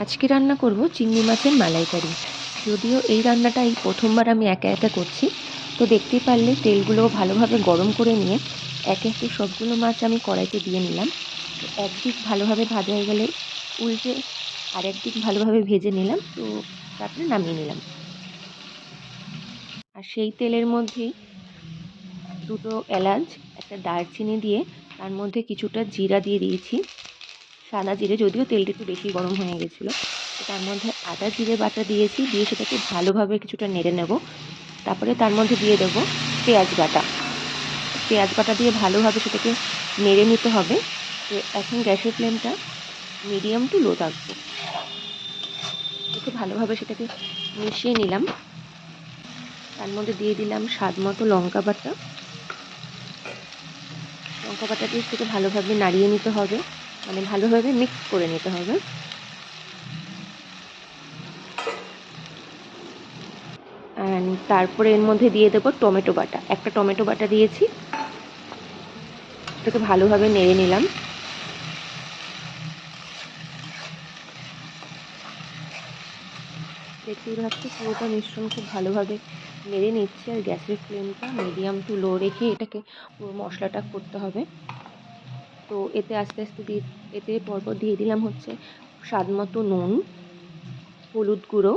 আজকে রান্না করব চিংড়ি মাছের মালাইকারি। যদিও এই রান্নাটা এই প্রথমবার আমি একা একা করছি, তো দেখতেই পারলে তেলগুলো ভালোভাবে গরম করে নিয়ে একে একে সবগুলো মাছ আমি কড়াইতে দিয়ে নিলাম। তো একদিক ভালোভাবে ভাজা হয়ে গেলে উল্টে আর একদিক ভালোভাবে ভেজে নিলাম, তো তারপরে নামিয়ে নিলাম। আর সেই তেলের মধ্যেই দুটো এলাচ, একটা দারচিনি দিয়ে তার মধ্যে কিছুটা জিরা দিয়ে দিয়েছি, সাদা জিরে, যদিও তেলটা একটু বেশি গরম হয়ে গেছিলো। তো তার মধ্যে আদা জিরে বাটা দিয়েছি, দিয়ে সেটাকে ভালোভাবে কিছুটা নেড়ে নেব। তারপরে তার মধ্যে দিয়ে দেবো পেঁয়াজ বাটা। পেঁয়াজ বাটা দিয়ে ভালোভাবে সেটাকে নেড়ে নিতে হবে। তো এখন গ্যাসের ফ্লেমটা মিডিয়াম টু লো রাখবো। একটু ভালোভাবে সেটাকে মিশিয়ে নিলাম। তার মধ্যে দিয়ে দিলাম স্বাদ মতো লঙ্কা বাটা। লঙ্কা বাটা দিয়ে সেটাকে ভালোভাবে নাড়িয়ে নিতে হবে, মানে ভালোভাবে মিক্স করে নিতে হবে। তারপরে এর মধ্যে দিয়ে দেবো টমেটো বাটা। একটা টমেটো বাটা দিয়েছি, এটাকে ভালোভাবে নেড়ে নিলাম। দেখতেই পাচ্ছি পুরোটা মিশ্রণ খুব ভালোভাবে নেড়ে নিচ্ছি, আর গ্যাসের ফ্লেমটা মিডিয়াম টু লো রেখে এটাকে পুরো মশলাটা করতে হবে। তো এতে আস্তে আস্তে এতে পরপর দিয়ে দিলাম হচ্ছে স্বাদ মতো নুন, হলুদ গুঁড়ো,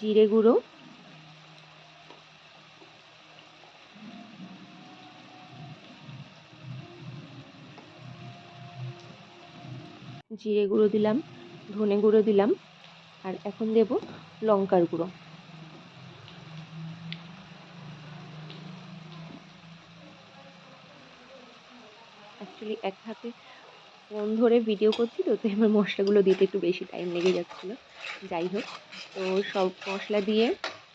জিরে গুঁড়ো, জিরে গুঁড়ো দিলাম, ধনে গুঁড়ো দিলাম, আর এখন দেব লঙ্কার গুঁড়ো। অ্যাকচুয়ালি এক হাতে ফোন ধরে ভিডিও করছি, তো তাই আমার মশলাগুলো দিতে একটু বেশি টাইম লেগে যাচ্ছিলো। যাই হোক, তো সব মশলা দিয়ে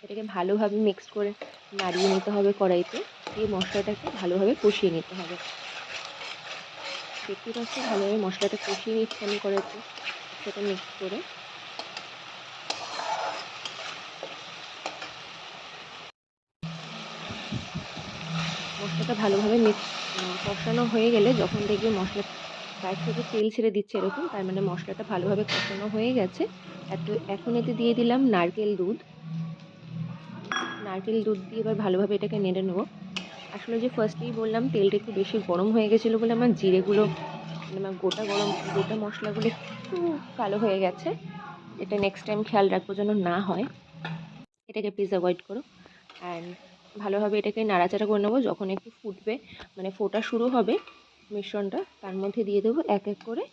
এটাকে ভালোভাবে মিক্স করে নাড়িয়ে নিতে হবে কড়াইতে, দিয়ে মশলাটাকে ভালোভাবে কষিয়ে নিতে হবে। দেখতেই পাচ্ছি ভালোভাবে মশলাটা কষিয়ে নিচ্ছি আমি কড়াইতে একসাথে মিক্স করে। মশলাটা ভালোভাবে কষানো হয়ে গেলে, যখন দেখবে মশলা গায়ের থেকে তেল ছেড়ে দিচ্ছে এরকম, তার মানে মশলাটা ভালোভাবে কষানো হয়ে গেছে। এখন এতে দিয়ে দিলাম নারকেল দুধ। নারকেল দুধ দিয়ে এবার ভালোভাবে এটাকে নেড়ে নেবো। আসলে যে ফার্স্টেই বললাম তেলটা একটু বেশি গরম হয়ে গেছিলো বলে আমার জিরেগুলো, মানে আমার গোটা মশলাগুলো একটু কালো হয়ে গেছে। এটা নেক্সট টাইম খেয়াল রাখবো যেন না হয়। এটাকে প্লিজ অ্যাভয়েড করো। অ্যান্ড ভালোভাবে এটাকে নাড়াচাড়া করে নেবো। যখন একটু ফুটবে, মানে ফোটা শুরু হবে মিশ্রণটা, তার মধ্যে দিয়ে দেবো এক এক করে